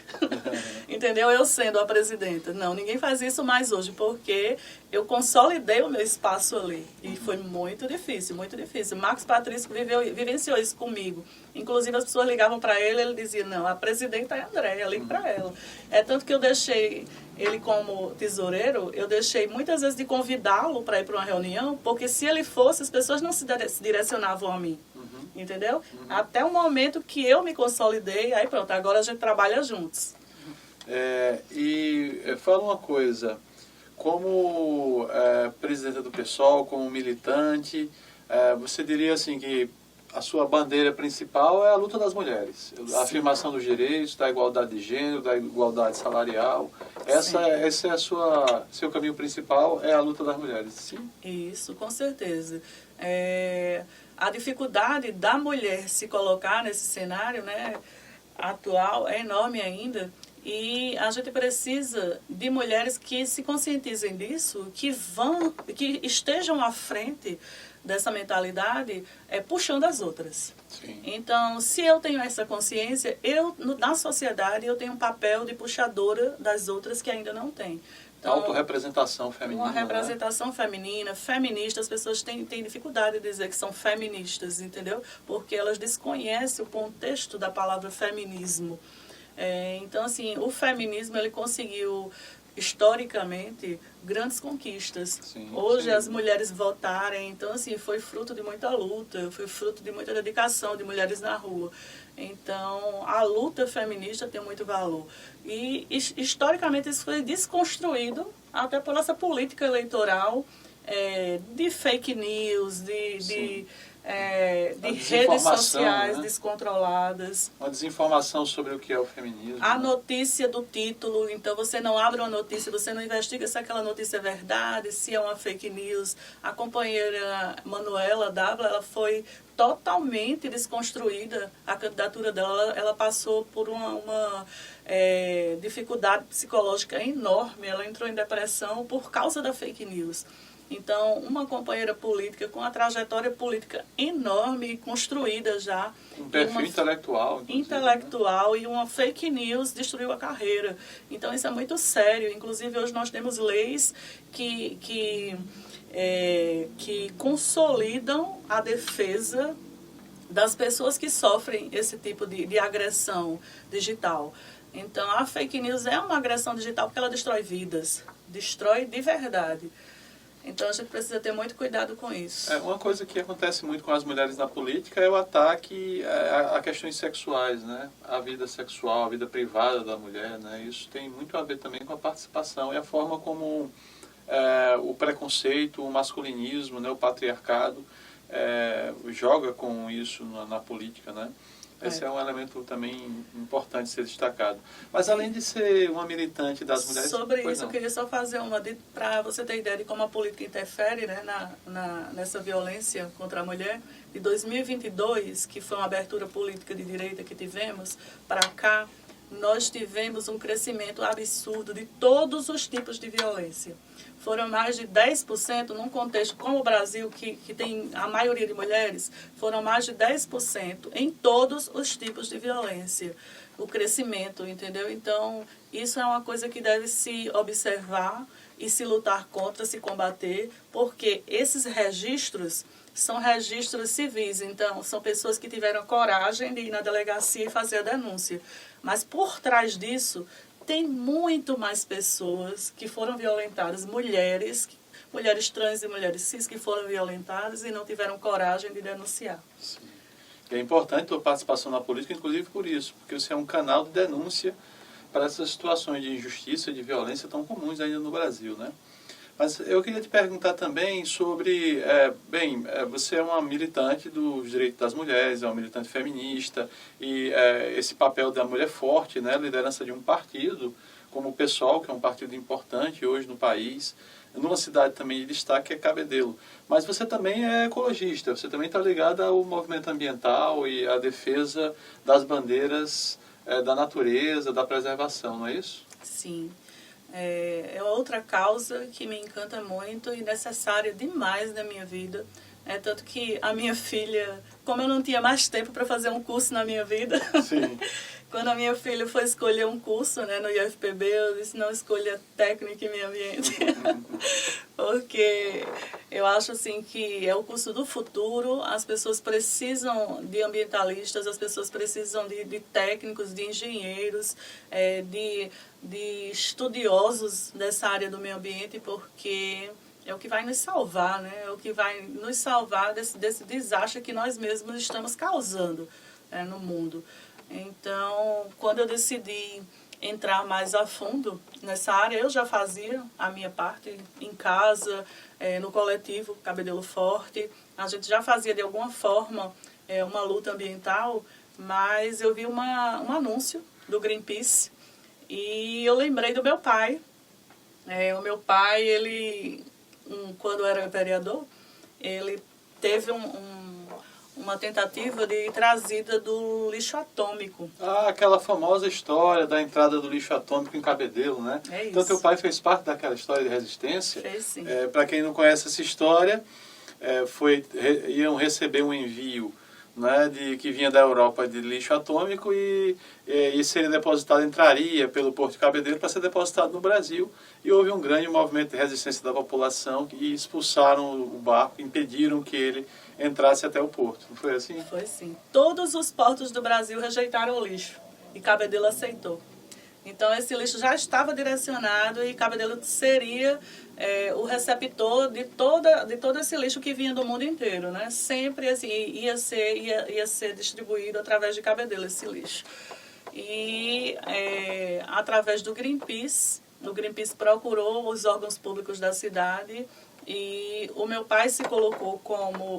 Entendeu? Eu sendo a presidenta. Não, ninguém faz isso mais hoje, porque eu consolidei o meu espaço ali. E foi muito difícil, muito difícil. Marcos Patrício vivenciou isso comigo. Inclusive, as pessoas ligavam para ele dizia, não, a presidenta é a Andréa, ligue para ela. É tanto que eu deixei ele como tesoureiro, eu deixei muitas vezes de convidá-lo para ir para uma reunião, porque se ele fosse, as pessoas não se direcionavam a mim. Entendeu? Até o momento que eu me consolidei, aí pronto, agora a gente trabalha juntos. Fala uma coisa, como presidenta do PSOL, como militante, você diria assim que a sua bandeira principal é a luta das mulheres, a afirmação dos direitos, da igualdade de gênero, da igualdade salarial. Esse é seu caminho principal, é a luta das mulheres, sim? Isso, com certeza. A dificuldade da mulher se colocar nesse cenário, né, atual é enorme ainda. E a gente precisa de mulheres que se conscientizem disso, que estejam à frente dessa mentalidade, puxando as outras. Sim. Então, se eu tenho essa consciência, na sociedade eu tenho um papel de puxadora das outras que ainda não têm. Então, autorrepresentação feminina. Uma representação feminina, feminista, as pessoas têm dificuldade de dizer que são feministas, entendeu? Porque elas desconhecem o contexto da palavra feminismo. Então, assim, o feminismo, ele conseguiu, historicamente, grandes conquistas. Sim, hoje as mulheres votarem, então, assim, foi fruto de muita luta, foi fruto de muita dedicação de mulheres na rua. Então, a luta feminista tem muito valor. E, historicamente, isso foi desconstruído até por essa política eleitoral de fake news, de redes sociais, né, descontroladas. Uma desinformação sobre o que é o feminismo. A notícia do título, então você não abre uma notícia, você não investiga se aquela notícia é verdade, se é uma fake news. A companheira Manuela Dávila, ela foi totalmente desconstruída, a candidatura dela, ela passou por uma dificuldade psicológica enorme, ela entrou em depressão por causa da fake news. Então, uma companheira política com uma trajetória política enorme, construída já. Um perfil intelectual. Intelectual, né? E uma fake news destruiu a carreira. Então, isso é muito sério. Inclusive, hoje nós temos leis que consolidam a defesa das pessoas que sofrem esse tipo de agressão digital. Então, a fake news é uma agressão digital porque ela destrói vidas. Destrói de verdade. Então, a gente precisa ter muito cuidado com isso. Uma coisa que acontece muito com as mulheres na política é o ataque a questões sexuais, né? A vida sexual, a vida privada da mulher, né? Isso tem muito a ver também com a participação e a forma como o preconceito, o masculinismo, né? O patriarcado joga com isso na política, né? Esse é um elemento também importante ser destacado. Mas além de ser uma militante das mulheres... Sobre isso, eu queria só fazer para você ter ideia de como a política interfere, né, nessa violência contra a mulher. De 2022, que foi uma abertura política de direita que tivemos, para cá, nós tivemos um crescimento absurdo de todos os tipos de violência. Foram mais de 10%, num contexto como o Brasil, que tem a maioria de mulheres, foram mais de 10% em todos os tipos de violência. O crescimento, entendeu? Então, isso é uma coisa que deve se observar e se lutar contra, se combater, porque esses registros, são registros civis, então são pessoas que tiveram coragem de ir na delegacia e fazer a denúncia. Mas por trás disso, tem muito mais pessoas que foram violentadas, mulheres trans e mulheres cis que foram violentadas e não tiveram coragem de denunciar. Sim. É importante a participação na política, inclusive por isso, porque você é um canal de denúncia para essas situações de injustiça, de violência tão comuns ainda no Brasil, né? Mas eu queria te perguntar também sobre, você é uma militante dos direitos das mulheres, é uma militante feminista, e esse papel da mulher forte, né, liderança de um partido, como o PSOL, que é um partido importante hoje no país, numa cidade também de destaque, que é Cabedelo. Mas você também é ecologista, você também está ligada ao movimento ambiental e à defesa das bandeiras da natureza, da preservação, não é isso? Sim. É outra causa que me encanta muito e necessária demais na minha vida. Tanto que a minha filha, como eu não tinha mais tempo para fazer um curso na minha vida, Sim. Quando a minha filha foi escolher um curso, né, no IFPB, eu disse, não escolha técnica e meio ambiente. Porque eu acho assim que é o curso do futuro, as pessoas precisam de ambientalistas, as pessoas precisam de técnicos, de engenheiros, de estudiosos dessa área do meio ambiente, porque é o que vai nos salvar, né? É o que vai nos salvar desse desastre que nós mesmos estamos causando, no mundo. Então, quando eu decidi entrar mais a fundo nessa área, eu já fazia a minha parte em casa, no coletivo Cabedelo Forte. A gente já fazia de alguma forma uma luta ambiental, mas eu vi um anúncio do Greenpeace e eu lembrei do meu pai. O meu pai, ele, quando era vereador, ele teve uma tentativa de trazida do lixo atômico. Ah, aquela famosa história da entrada do lixo atômico em Cabedelo, né? É isso. Então, teu pai fez parte daquela história de resistência? Fez, sim. Para quem não conhece essa história, iam receber um envio, né, que vinha da Europa de lixo atômico e seria depositado, entraria pelo Porto de Cabedelo para ser depositado no Brasil. E houve um grande movimento de resistência da população e expulsaram o barco, impediram que ele entrasse até o porto. Não foi assim? Foi sim. Todos os portos do Brasil rejeitaram o lixo e Cabedelo aceitou. Então, esse lixo já estava direcionado e Cabedelo seria o receptor de todo esse lixo que vinha do mundo inteiro, né? Sempre assim, ia ser distribuído através de Cabedelo esse lixo. E através do Greenpeace, o Greenpeace procurou os órgãos públicos da cidade e o meu pai se colocou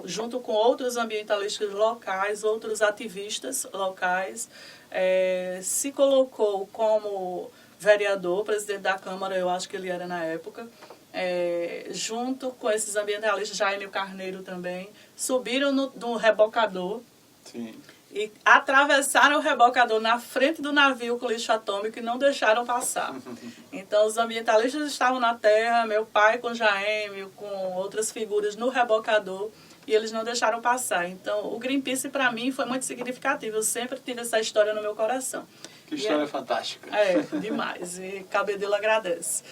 junto com outros ambientalistas locais, outros ativistas locais, se colocou como vereador, presidente da Câmara, eu acho que ele era na época, junto com esses ambientalistas, Jaime Carneiro também, subiram no rebocador. Sim. E atravessaram o rebocador na frente do navio com lixo atômico e não deixaram passar. Então, os ambientalistas estavam na terra, meu pai com Jaime, com outras figuras no rebocador, e eles não deixaram passar. Então, o Greenpeace, para mim, foi muito significativo. Eu sempre tive essa história no meu coração. Que história fantástica. Demais. E Cabedelo agradece.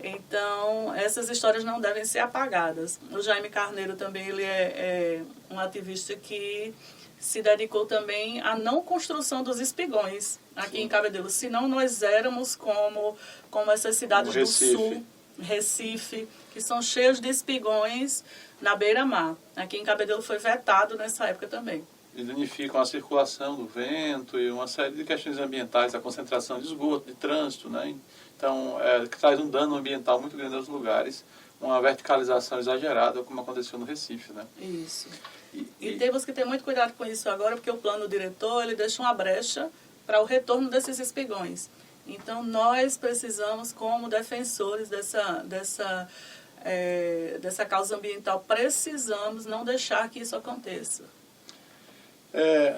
Então, essas histórias não devem ser apagadas. O Jaime Carneiro também, ele é um ativista que se dedicou também à não construção dos espigões aqui em Cabedelo. Senão nós éramos como essas cidades do sul, Recife, que são cheias de espigões na beira-mar. Aqui em Cabedelo foi vetado nessa época também. Eles unificam a circulação do vento e uma série de questões ambientais, a concentração de esgoto, de trânsito, né? Então, que traz um dano ambiental muito grande aos lugares, uma verticalização exagerada, como aconteceu no Recife, né? Isso. E temos que ter muito cuidado com isso agora, porque o plano diretor, ele deixa uma brecha para o retorno desses espigões. Então, nós precisamos, como defensores dessa causa ambiental, precisamos não deixar que isso aconteça.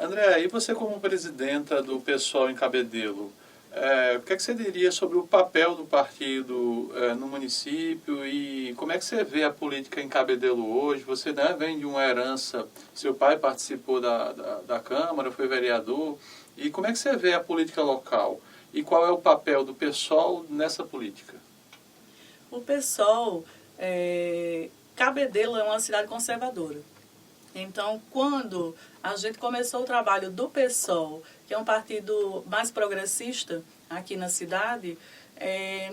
André, e você como presidenta do PSOL em Cabedelo, o que você diria sobre o papel do partido no município e como é que você vê a política em Cabedelo hoje? Você, né, vem de uma herança, seu pai participou da Câmara, foi vereador, e como é que você vê a política local? E qual é o papel do PSOL nessa política? O PSOL, Cabedelo é uma cidade conservadora. Então, quando a gente começou o trabalho do PSOL, que é um partido mais progressista aqui na cidade,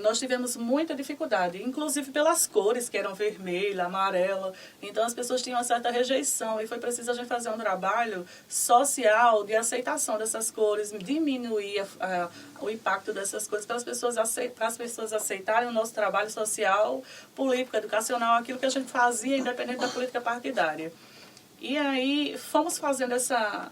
nós tivemos muita dificuldade, inclusive pelas cores, que eram vermelha, amarela. Então, as pessoas tinham uma certa rejeição e foi preciso a gente fazer um trabalho social de aceitação dessas cores, diminuir o impacto dessas cores para as pessoas aceitarem o nosso trabalho social, político, educacional, aquilo que a gente fazia, independente da política partidária. E aí, fomos fazendo essa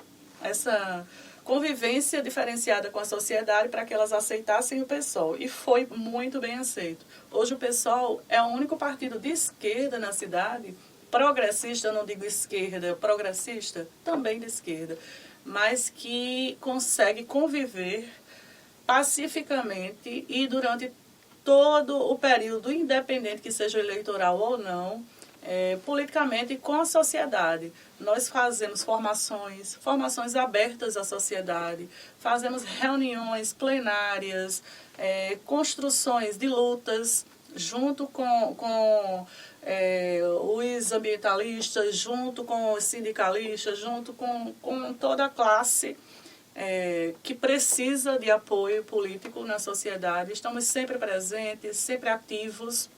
convivência diferenciada com a sociedade para que elas aceitassem o PSOL. E foi muito bem aceito. Hoje o PSOL é o único partido de esquerda na cidade, progressista, eu não digo esquerda, progressista, também de esquerda, mas que consegue conviver pacificamente e durante todo o período, independente que seja eleitoral ou não, politicamente com a sociedade. Nós fazemos formações abertas à sociedade, fazemos reuniões plenárias, construções de lutas, junto com os ambientalistas, junto com os sindicalistas, junto com toda a classe que precisa de apoio político na sociedade. Estamos sempre presentes, sempre ativos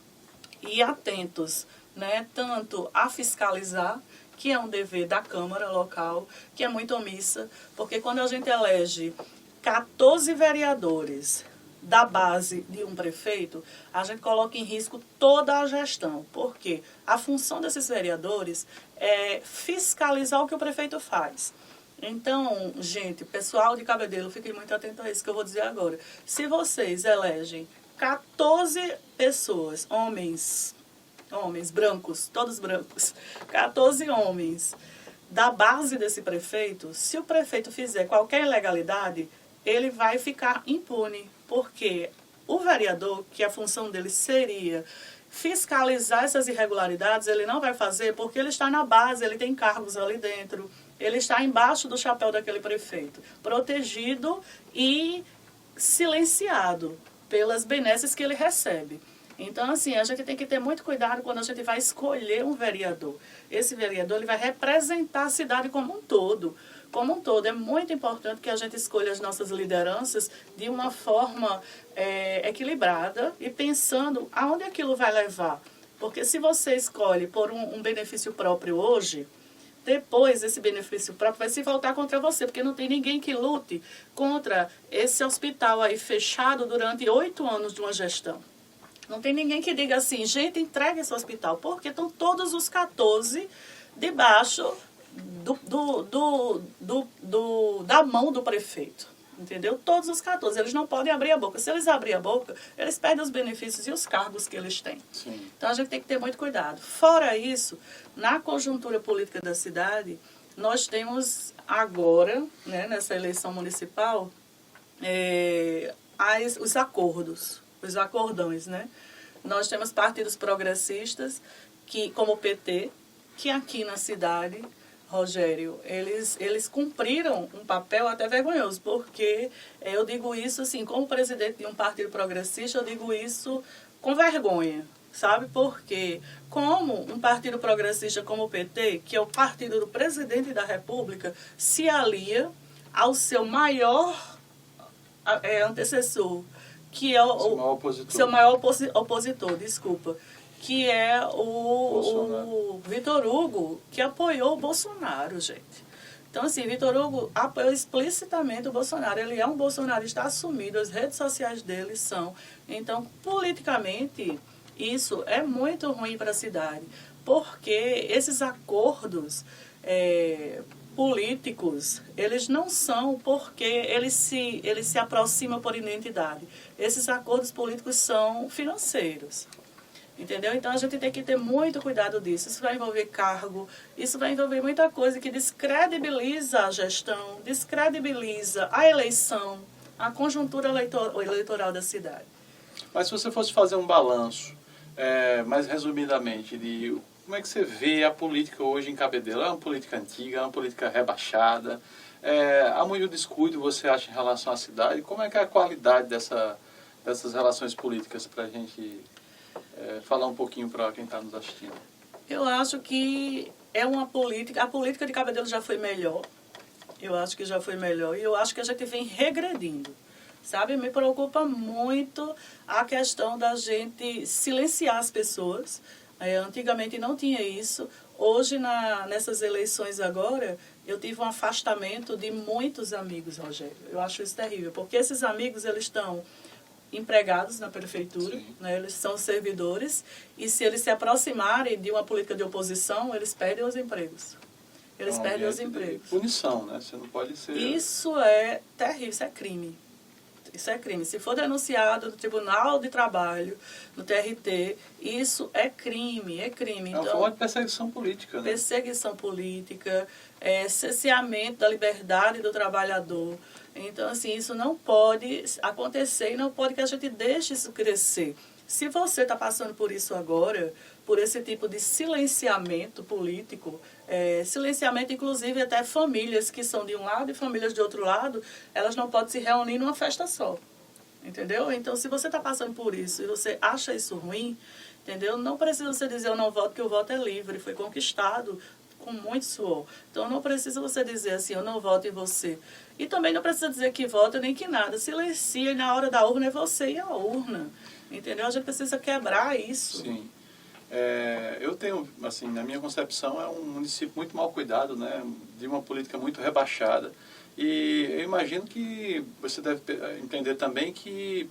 e atentos, né, tanto a fiscalizar, que é um dever da Câmara local, que é muito omissa, porque quando a gente elege 14 vereadores da base de um prefeito, a gente coloca em risco toda a gestão, porque a função desses vereadores é fiscalizar o que o prefeito faz. Então, gente, pessoal de Cabedelo, fiquem muito atentos a isso que eu vou dizer agora. Se vocês elegem 14 pessoas, homens brancos, todos brancos, 14 homens, da base desse prefeito, se o prefeito fizer qualquer ilegalidade, ele vai ficar impune, porque o vereador, que a função dele seria fiscalizar essas irregularidades, ele não vai fazer porque ele está na base, ele tem cargos ali dentro, ele está embaixo do chapéu daquele prefeito, protegido e silenciado pelas benesses que ele recebe. Então, assim, a gente tem que ter muito cuidado quando a gente vai escolher um vereador. Esse vereador ele vai representar a cidade como um todo. Como um todo, é muito importante que a gente escolha as nossas lideranças de uma forma equilibrada e pensando aonde aquilo vai levar. Porque se você escolhe por um benefício próprio hoje, depois esse benefício próprio vai se voltar contra você, porque não tem ninguém que lute contra esse hospital aí fechado durante 8 anos de uma gestão. Não tem ninguém que diga assim, gente, entregue esse hospital, porque estão todos os 14 debaixo da mão do prefeito, entendeu? Todos os 14, eles não podem abrir a boca. Se eles abrirem a boca, eles perdem os benefícios e os cargos que eles têm. Sim. Então, a gente tem que ter muito cuidado. Fora isso, na conjuntura política da cidade, nós temos agora, né, nessa eleição municipal, os acordos, os acordões, né? Nós temos partidos progressistas, como o PT, que aqui na cidade, Rogério, eles cumpriram um papel até vergonhoso, porque eu digo isso assim, como presidente de um partido progressista, eu digo isso com vergonha, sabe? Porque como um partido progressista como o PT, que é o partido do presidente da República, se alia ao seu maior antecessor, que é seu maior opositor, desculpa, que é o Vitor Hugo, que apoiou o Bolsonaro, gente. Então, assim, Vitor Hugo apoiou explicitamente o Bolsonaro. Ele é um bolsonarista assumido, as redes sociais dele são. Então, politicamente, isso é muito ruim para a cidade, porque esses acordos políticos, eles não são porque eles se aproximam por identidade. Esses acordos políticos são financeiros. Entendeu? Então, a gente tem que ter muito cuidado disso. Isso vai envolver cargo, isso vai envolver muita coisa que descredibiliza a gestão, descredibiliza a eleição, a conjuntura eleitoral da cidade. Mas se você fosse fazer um balanço, mais resumidamente, de como é que você vê a política hoje em Cabedelo? É uma política antiga, é uma política rebaixada? Há muito descuido, você acha, em relação à cidade? Como é que é a qualidade dessas relações políticas para a gente falar um pouquinho para quem está nos assistindo? Eu acho que é uma política, a política de Cabedelo já foi melhor, eu acho que já foi melhor, e eu acho que a gente vem regredindo, sabe? Me preocupa muito a questão da gente silenciar as pessoas. Antigamente não tinha isso, hoje nessas eleições agora, eu tive um afastamento de muitos amigos, Rogério. Eu acho isso terrível, porque esses amigos, eles estão empregados na prefeitura, né? Eles são servidores, e se eles se aproximarem de uma política de oposição, eles perdem os empregos. Eles perdem os empregos. Punição, né? Você não pode ser... Isso é terrível, isso é crime. Isso é crime. Se for denunciado no Tribunal de Trabalho, no TRT, isso é crime, é crime. É uma forma de perseguição política, né? Perseguição política, cerceamento da liberdade do trabalhador. Então, assim, isso não pode acontecer e não pode que a gente deixe isso crescer. Se você está passando por isso agora, por esse tipo de silenciamento político, silenciamento inclusive até famílias que são de um lado e famílias de outro lado, elas não podem se reunir numa festa só, entendeu? Então, se você está passando por isso e você acha isso ruim, entendeu? Não precisa você dizer eu não voto, porque o voto é livre, foi conquistado com muito suor. Então, não precisa você dizer assim, eu não voto em você. E também não precisa dizer que vota nem que nada. Silencia e na hora da urna é você e a urna. Entendeu? A gente precisa quebrar isso. Sim. Eu tenho, assim, na minha concepção, é um município muito mal cuidado, né? De uma política muito rebaixada. E eu imagino que você deve entender também que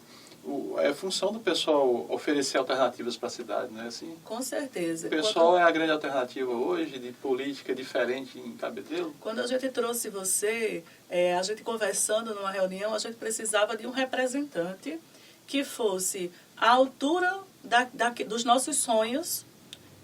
é função do pessoal oferecer alternativas para a cidade, né? Assim, com certeza. O pessoal é a grande alternativa hoje de política diferente em Cabedelo? Quando a gente trouxe você, a gente conversando numa reunião, a gente precisava de um representante que fosse à altura dos nossos sonhos,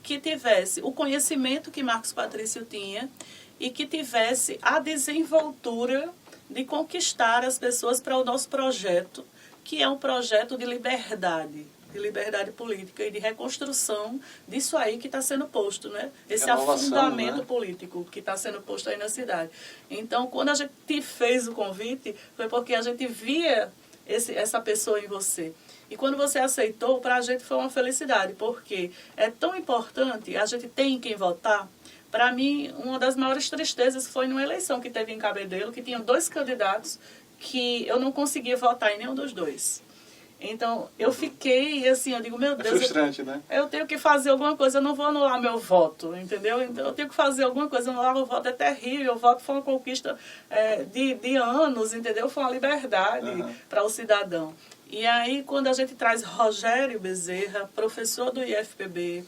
que tivesse o conhecimento que Marcos Patrício tinha e que tivesse a desenvoltura de conquistar as pessoas para o nosso projeto, que é um projeto de liberdade política e de reconstrução disso aí que está sendo posto, né? Esse Renovação, afundamento né? político que está sendo posto aí na cidade. Então, quando a gente fez o convite, foi porque a gente via essa pessoa em você. E quando você aceitou, para a gente foi uma felicidade, porque é tão importante, a gente tem em quem votar. Para mim, uma das maiores tristezas foi numa eleição que teve em Cabedelo, que tinha 2 candidatos que eu não conseguia votar em nenhum dos 2. Então, eu fiquei assim, eu digo, meu Deus... É frustrante, né? Eu tenho que fazer alguma coisa, eu não vou anular meu voto, entendeu? Então, eu tenho que fazer alguma coisa, anular o voto é terrível, o voto foi uma conquista de anos, entendeu? Foi uma liberdade para o cidadão. E aí, quando a gente traz Rogério Bezerra, professor do IFPB,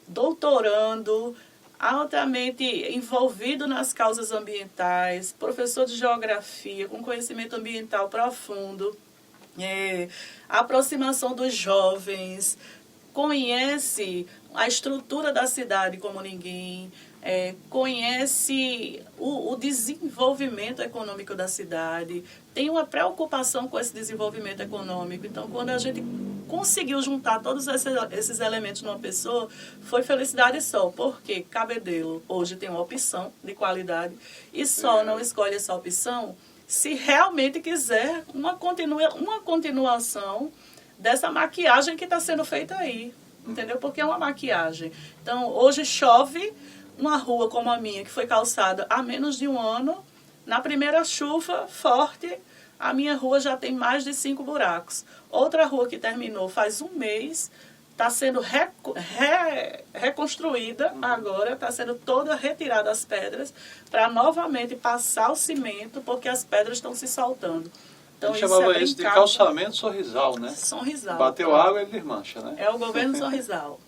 doutorando, altamente envolvido nas causas ambientais, professor de geografia, com conhecimento ambiental profundo, a aproximação dos jovens, conhece a estrutura da cidade como ninguém, conhece o desenvolvimento econômico da cidade, tem uma preocupação com esse desenvolvimento econômico. Então, quando a gente conseguiu juntar todos esses elementos numa pessoa, foi felicidade só, porque Cabedelo hoje tem uma opção de qualidade e só não escolhe essa opção se realmente quiser uma continuação dessa maquiagem que está sendo feita aí, entendeu? Porque é uma maquiagem. Então, hoje chove uma rua como a minha, que foi calçada há menos de um ano, na primeira chuva forte, a minha rua já tem mais de 5 buracos. Outra rua que terminou faz um mês, está sendo reconstruída agora, está sendo toda retirada as pedras, para novamente passar o cimento, porque as pedras estão se soltando. Então, a gente chamava isso de calçamento Sorrisal, né? Sorrisal. Bateu água, ele desmancha, né? É o governo Sorrisal.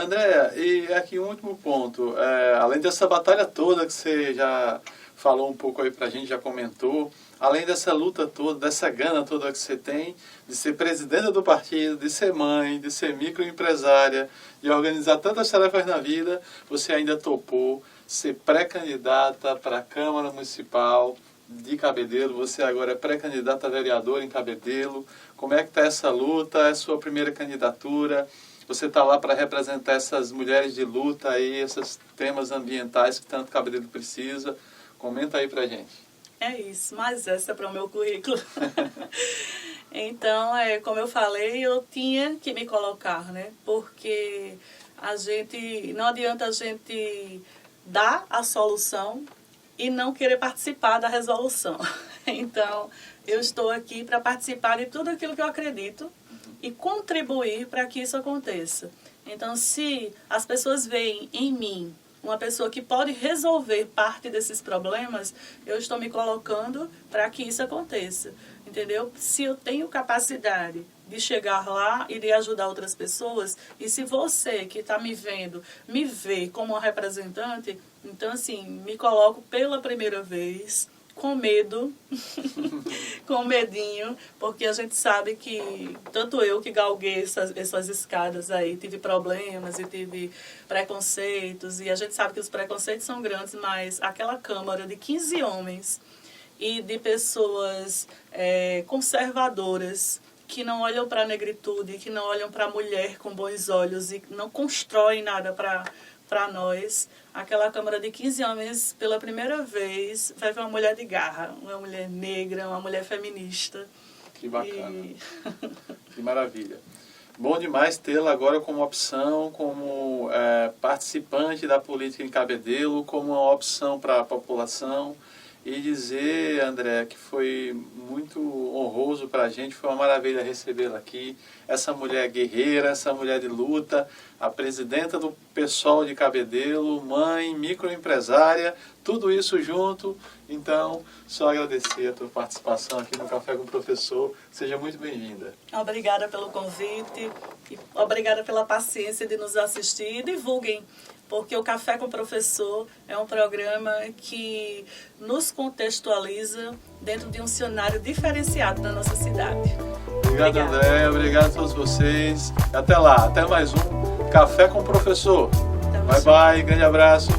André, e aqui um último ponto. Além dessa batalha toda que você já falou um pouco aí pra gente, já comentou, além dessa luta toda, dessa gana toda que você tem, de ser presidenta do partido, de ser mãe, de ser microempresária, de organizar tantas tarefas na vida, você ainda topou ser pré-candidata para a Câmara Municipal de Cabedelo, você agora é pré-candidata a vereador em Cabedelo. Como é que está essa luta? É a sua primeira candidatura? Você está lá para representar essas mulheres de luta aí, esses temas ambientais que tanto Cabedelo precisa. Comenta aí pra gente. É isso, mas essa é para o meu currículo. Então, como eu falei, eu tinha que me colocar, né? Porque não adianta a gente dar a solução e não querer participar da resolução. Então, eu estou aqui para participar de tudo aquilo que eu acredito e contribuir para que isso aconteça. Então, se as pessoas veem em mim uma pessoa que pode resolver parte desses problemas, eu estou me colocando para que isso aconteça, entendeu? Se eu tenho capacidade de chegar lá e de ajudar outras pessoas, e se você que está me vendo, me vê como uma representante, então, assim, me coloco pela primeira vez com medo, com medinho, porque a gente sabe que, tanto eu que galguei essas escadas aí, tive problemas e tive preconceitos, e a gente sabe que os preconceitos são grandes, mas aquela Câmara de 15 homens e de pessoas conservadoras, que não olham para a negritude, que não olham para a mulher com bons olhos e não constroem nada para nós, aquela Câmara de 15 homens, pela primeira vez, vai ver uma mulher de garra, uma mulher negra, uma mulher feminista. Que bacana. Que maravilha. Bom demais tê-la agora como opção, como participante da política em Cabedelo, como uma opção para a população. E dizer, André, que foi muito honroso para a gente, foi uma maravilha recebê-la aqui. Essa mulher guerreira, essa mulher de luta, a presidenta do PSOL de Cabedelo, mãe, microempresária, tudo isso junto. Então, só agradecer a tua participação aqui no Café com o Professor. Seja muito bem-vinda. Obrigada pelo convite, e obrigada pela paciência de nos assistir e divulguem, porque o Café com o Professor é um programa que nos contextualiza dentro de um cenário diferenciado da nossa cidade. Obrigado, André. Obrigado a todos vocês. Até lá. Até mais um Café com o Professor. Bye, bye. Grande abraço.